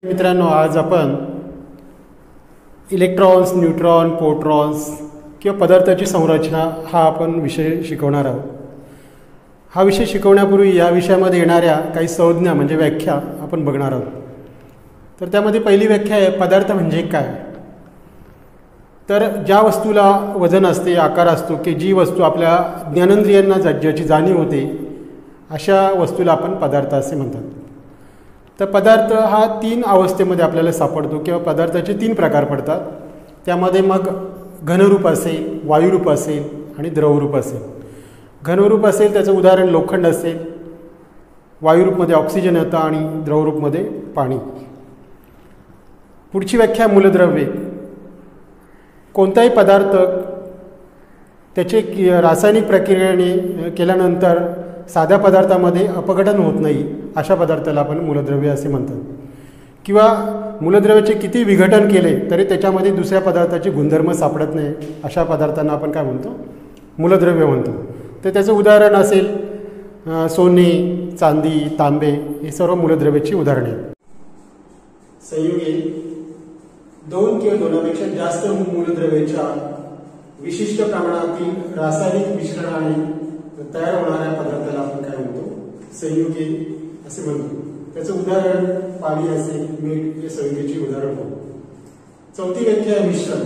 मित्रांनो, आज आपण इलेक्ट्रॉन्स, न्यूट्रॉन, प्रोटॉन्स किंवा पदार्थाची संरचना हा आपण विषय शिकवणार आहोत. हा विषय शिकवण्यापूर्वी या विषयामध्ये येणाऱ्या काही संज्ञा म्हणजे व्याख्या आपण बघणार आहोत. तर त्यामध्ये पहिली व्याख्या आहे पदार्थ म्हणजे काय. तर ज्या वस्तूला वजन असते, आकार असतो, की जी वस्तू आपल्या ज्ञानेंद्रियांना ज्याची जाणीव होते अशा वस्तूला आपण पदार्थ असे म्हणतात. तर पदार्थ हा 3 अवस्थेमध्ये आपल्याला सापडतो किंवा पदार्थाचे 3 प्रकार पडतात. त्यामध्ये मग घनरूप असेल, वायुरूप असेल आणि द्रवरूप असेल. घनरूप असेल त्याचं उदाहरण लोखंड असेल, वायुरूपमध्ये ऑक्सिजन येतं आणि द्रवरूपमध्ये पाणी. पुढची व्याख्या मूलद्रव्ये. कोणताही पदार्थ त्याचे रासायनिक प्रक्रियेने केल्यानंतर साध्या पदार्थामध्ये अपघटन होत नाही अशा पदार्थाला आपण मूलद्रव्य असे म्हणतात. किंवा मूलद्रव्याचे किती विघटन केले तरी त्याच्यामध्ये दुसऱ्या पदार्थाचे गुणधर्म सापडत नाही अशा पदार्थांना आपण काय म्हणतो, मूलद्रव्य म्हणतो. तर त्याचं उदाहरण असेल सोने, चांदी, तांबे, हे सर्व मूलद्रव्याची उदाहरणे. संयुगे 2 किंवा 2पेक्षा जास्त मूलद्रव्याच्या विशिष्ट प्रमाणातील रासायनिक मिश्रणाने तयार होणाऱ्या पदार्थाला आपण काय म्हणतो, संयुगे असे म्हणतो. त्याचं उदाहरण पाणी असेल, मीठ हे संयुगेची उदाहरण होतं. चौथी व्याख्या मिश्रण.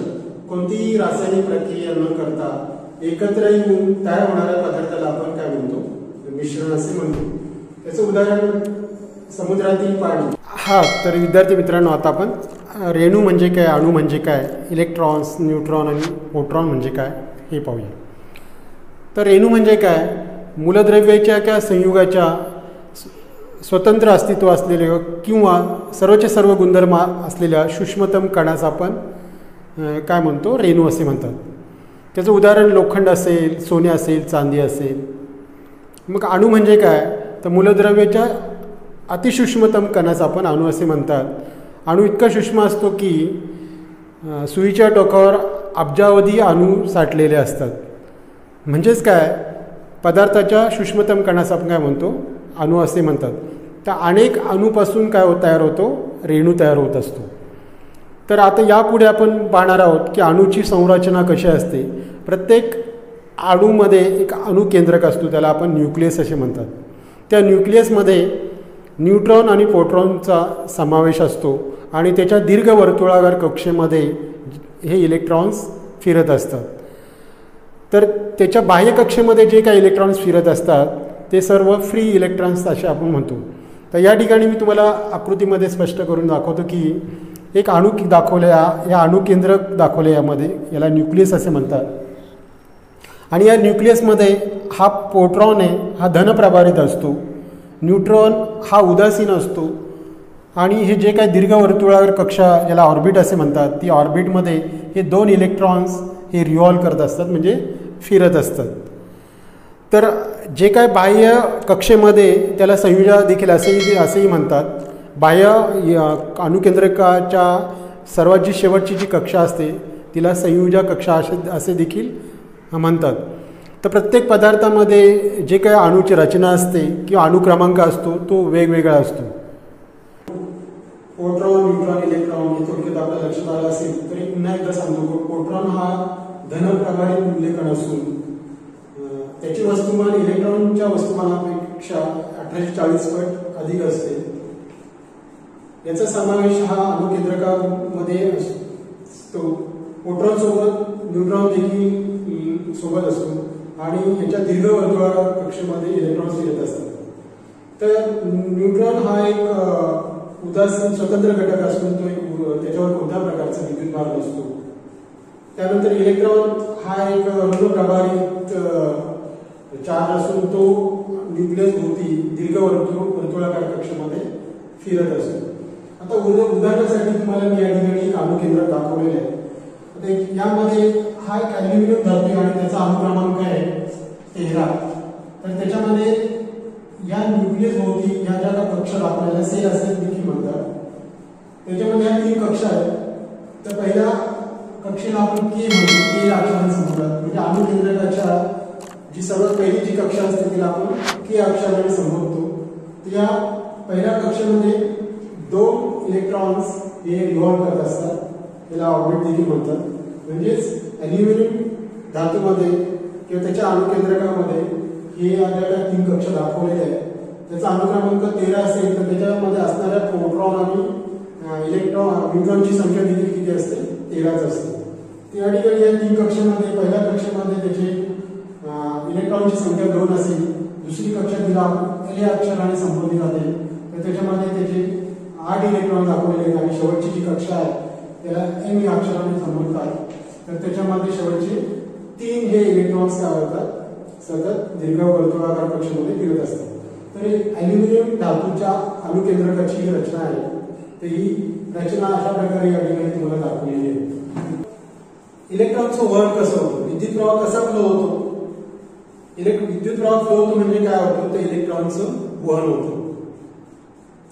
कोणतीही रासायनिक प्रक्रिया न करता एकत्र येऊन तयार होणाऱ्या पदार्थाला आपण काय म्हणतो, मिश्रण असे म्हणतो. त्याचं उदाहरण समुद्रातील पाणी. तर विद्यार्थी मित्रांनो, आता आपण रेणू म्हणजे काय, अणू म्हणजे काय, इलेक्ट्रॉन्स, न्यूट्रॉन आणि प्रोटॉन म्हणजे काय हे पाहूया. तर रेणू म्हणजे काय, मूलद्रव्याच्या किंवा संयुगाच्या स्वतंत्र अस्तित्व असलेले किंवा सर्वचे सर्व गुणधर्म असलेल्या सूक्ष्मतम कणाचा आपण काय म्हणतो, रेणू असे म्हणतात. त्याचं उदाहरण लोखंड असेल, सोने असेल, चांदी असेल. मग अणू म्हणजे काय, तर मूलद्रव्याच्या अतिसूक्ष्मतम कणाचा आपण अणू असे म्हणतात. अणू इतका सूक्ष्म असतो की सुईच्या टोकावर अब्जावधी अणू साठलेले असतात. म्हणजेच काय, पदार्थाच्या सूक्ष्मतम कणाचा आपण काय म्हणतो, अणू असे म्हणतात. तर अनेक अणूपासून काय तयार होतो, रेणू तयार होत असतो. तर आता यापुढे आपण पाहणार आहोत की अणूची संरचना कशी असते. प्रत्येक अणूमध्ये एक अणुकेंद्रक असतो, त्याला आपण न्यूक्लियस असे म्हणतात. त्या न्यूक्लियसमध्ये न्यूट्रॉन आणि प्रोटॉनचा समावेश असतो आणि त्याच्या दीर्घ वर्तुळाकार कक्षेमध्ये हे इलेक्ट्रॉन्स फिरत असतात. तर त्याच्या बाह्य कक्षेमध्ये जे काही इलेक्ट्रॉन्स फिरत असतात ते सर्व फ्री इलेक्ट्रॉन्स असे आपण म्हणतो. तर या ठिकाणी मी तुम्हाला आकृतीमध्ये स्पष्ट करून दाखवतो की एक अणू दाखवल्या, या अणुकेंद्रक दाखवले, यामध्ये याला न्यूक्लियस असे म्हणतात. आणि या न्यूक्लियसमध्ये हा प्रोटॉन आहे, हा धनप्रभारित असतो. न्यूट्रॉन हा उदासीन असतो. आणि हे जे काही दीर्घ वर्तुळाकार कक्षा, याला ऑर्बिट असे म्हणतात, ती ऑर्बिटमध्ये हे 2 इलेक्ट्रॉन्स हे रिव्हॉल्व करत असतात, म्हणजे फिरत असतात. तर जे काय बाह्य कक्षेमध्ये त्याला संयुजा देखील असेही म्हणतात. बाह्य अणुकेंद्रकाच्या सर्वात जी शेवटची जी कक्षा असते तिला संयुजा कक्षा असे देखील म्हणतात. तर प्रत्येक पदार्थामध्ये जे काही अणूची रचना असते किंवा अणुक्रमांक असतो तो वेगवेगळा असतो. प्रोटॉन, न्यूट्रॉन, इलेक्ट्रॉन हे थोडक्यात आपल्या लक्षात आलं असेल तरी पुन्हा एकदा सांगतो. प्रोटॉन हा धनप्रभारित मूल्यकण असून त्याची वस्तुमान इलेक्ट्रॉनच्या वस्तुमानापेक्षा 1840 पट अधिक असते. याचा समावेश हा अणुकेंद्रकामध्ये असतो. प्रोटॉन सोबत न्यूट्रॉन देखील सोबत असतो आणि याच्या दीर्घ वर्तुळाकार कक्षेमध्ये इलेक्ट्रॉन्स फिरत असतात. तर न्यूट्रॉन हा एक उदासीन स्वतंत्र घटक असून तो त्याच्यावर कोणत्या प्रकारचा विद्युतभार नसतो. त्यानंतर इलेक्ट्रॉन हा एक ऋणप्रभारित चार्ज असून तो न्यूक्लियस भोवती दीर्घ वर्तुळाकार कक्षेमध्ये फिरत असतो. आता उदाहरणासाठी तुम्हाला मी या ठिकाणी एक अणुकेंद्रक दाखवलेले आहे. आता यामध्ये हा एक ॲल्युमिनियम धातू आणि त्याचा अणुक्रमांक आहे 13. तर त्याच्यामध्ये या न्यूक्लियस भोवती या ज्या कक्षा दाखवलेल्या सेल असे देखील म्हणतात. त्याच्यामध्ये या 3 कक्षा आहेत. तर पहिल्या कक्षेला आपण के म्हणतो, के या अक्षराने संबोधतात. म्हणजे अणुकेंद्रकाच्या जी सर्वात पहिली जी कक्षा असते तिला आपण के अक्षराने संबोधतो. तर या पहिल्या कक्षेमध्ये 2 इलेक्ट्रॉन्स हे रिव्हॉल्व करत असतात, त्याला ऑर्बिट देखील म्हणतात. म्हणजेच ॲल्युमिनियम धातूमध्ये किंवा त्याच्या अणुकेंद्रकामध्ये हे आपल्याला 3 कक्ष दाखवलेले आहेत. त्याचा अणुक्रमांक 13 असेल तर त्याच्यामध्ये असणाऱ्या प्रोटॉन आणि न्यूट्रॉनची संख्या देखील किती असते? 13च असते. त्या ठिकाणी या 3 कक्षामध्ये पहिल्या कक्षामध्ये त्याचे इलेक्ट्रॉनची संख्या 2 असेल, दुसरी कक्षा तिला एल अक्षराने संबोधली जाते, तर त्याच्यामध्ये त्याचे 8 इलेक्ट्रॉन दाखवलेले आहेत आणि शेवटची जी कक्षा आहे त्याला एम या अक्षराने संबोधतात, तर त्याच्यामध्ये शेवटचे 3 हे इलेक्ट्रॉन्स काय होतात? सतत दीर्घ वर्तुळाकार कक्षामध्ये फिरत असतात. तर ॲल्युमिनियम धातूच्या अणुकेंद्रकाची ही रचना आहे. तर ही रचना अशा प्रकारे या ठिकाणी तुम्हाला दाखवलेली आहे. इलेक्ट्रॉनचं वहन कसं होतं? विद्युत प्रवाह कसा फ्लो होतो? विद्युत प्रवाह फ्लो होतो म्हणजे काय होतं? तर इलेक्ट्रॉनचं वहन होतं.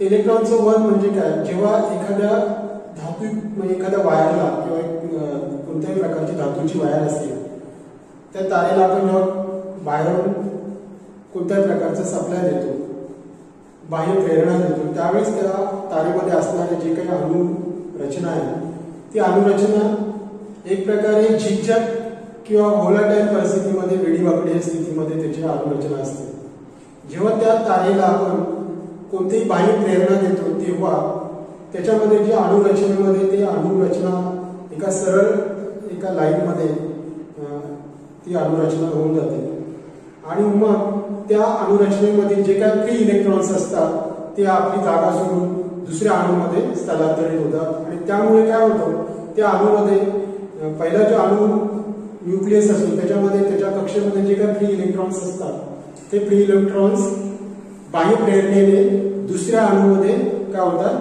इलेक्ट्रॉनचं वहन म्हणजे काय? जेव्हा एखाद्या धातू म्हणजे एखाद्या वायरला किंवा कोणत्याही प्रकारची धातूची वायर असते, त्या तारेला आपण जेव्हा बाहेरून कोणत्याही प्रकारचं सप्लाय देतो, बाह्य प्रेरणा देतो, त्यावेळेस त्या तारेमध्ये असणारे जे काही अणुरचना आहे ती अणुरचना एक प्रकारे झिकझॅक किंवा व्होलाटाईल परिस्थितीमध्ये, वेडीवाकडी स्थितीमध्ये त्याची अणुरचना असते. जेव्हा त्या तारेला आपण कोणतीही बाह्य प्रेरणा देतो तेव्हा त्याच्यामध्ये जी अणुरचनेमध्ये ती अणुरचना एका सरळ एका लाईनमध्ये ती अणुरचना होऊन जाते आणि मग त्या अणुरचनेमध्ये जे काही फ्री इलेक्ट्रॉन्स असतात ते आपली जागा सोडून दुसऱ्या अणूमध्ये स्थलांतरित होतात आणि त्यामुळे काय होतं? त्या अणूमध्ये पहिला जो अणू न्यूक्लियस असतो त्याच्यामध्ये त्याच्या कक्षेमध्ये जे काही फ्री इलेक्ट्रॉन्स असतात ते फ्री इलेक्ट्रॉन्स बाह्य प्रेरणेने दुसऱ्या अणूमध्ये काय होतात?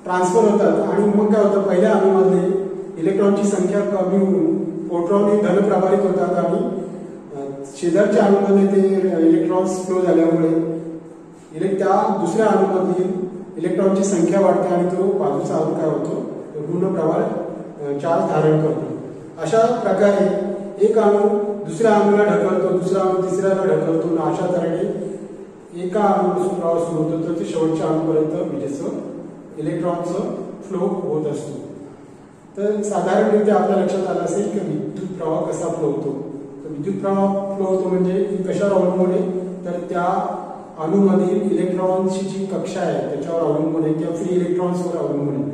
ट्रान्सफर होतात आणि मग काय होतं? पहिल्या अणूमध्ये इलेक्ट्रॉनची संख्या कमी होऊन प्रोटॉन हे धनप्रभारित होतात आणि शेजारच्या अणूमध्ये ते इलेक्ट्रॉन्स फ्लो झाल्यामुळे त्या दुसऱ्या अणूमधील इलेक्ट्रॉनची संख्या वाढते आणि तो बाजूचा अणू काय होतो? ऋण प्रभार चार्ज धारण करतो. अशा प्रकारे एक अणू दुसऱ्या अणूला ढकलतो, दुसरा अणू तिसऱ्याला ढकलतो आणि अशा तऱ्हेने एका अणूपासून प्रवास सुरू होतो तर ते शेवटच्या अणूपर्यंत विजेचं इलेक्ट्रॉनचं फ्लो होत असतो. तर साधारणरित्या आपल्या लक्षात आलं असेल की विद्युत प्रवाह कसा फ्लो होतो. तर विद्युत प्रवाह फ्लो होतो म्हणजे कशावर अवलंबून आहे? तर त्या अणूमधील इलेक्ट्रॉनची जी कक्षा आहे त्याच्यावर अवलंबून आहे किंवा फ्री इलेक्ट्रॉन्सवर अवलंबून आहे.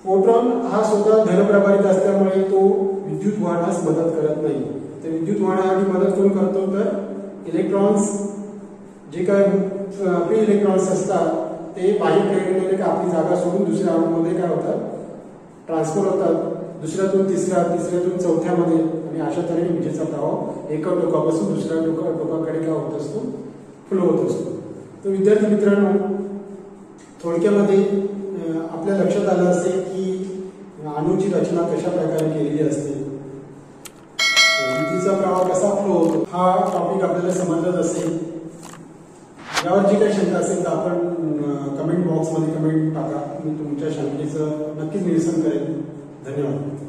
फोटॉन हा स्वतः धनप्रभारित असल्यामुळे तो विद्युत वहनास मदत करत नाही. तर विद्युत वहनासाठी मदत कोण करतो? तर इलेक्ट्रॉन्स जे काय फ्री इलेक्ट्रॉन्स असतात ते बाह्य प्रेरणेने आपली जागा सोडून दुसऱ्या अणूमध्ये काय होतात? ट्रान्सफर होतात, दुसऱ्यातून तिसऱ्या, तिसऱ्यातून चौथ्यामध्ये आणि अशा तऱ्हेने विजेचा प्रवाह एका टोकापासून दुसऱ्या टोकाकडे काय होत असतो? फ्लो होत असतो. तर विद्यार्थी मित्रांनो, थोडक्यामध्ये आपल्या लक्षात आलं असेल की अणूची रचना कशा प्रकारे केलेली असते, विजेचा प्रवाह कसा फ्लो होतो, हा टॉपिक आपल्याला समजत असेल. यावर जी काही शंका असेल तर आपण कमेंट बॉक्समध्ये कमेंट टाका. मी तुमच्या शंकेचं नक्कीच निरसन करेन. धन्यवाद.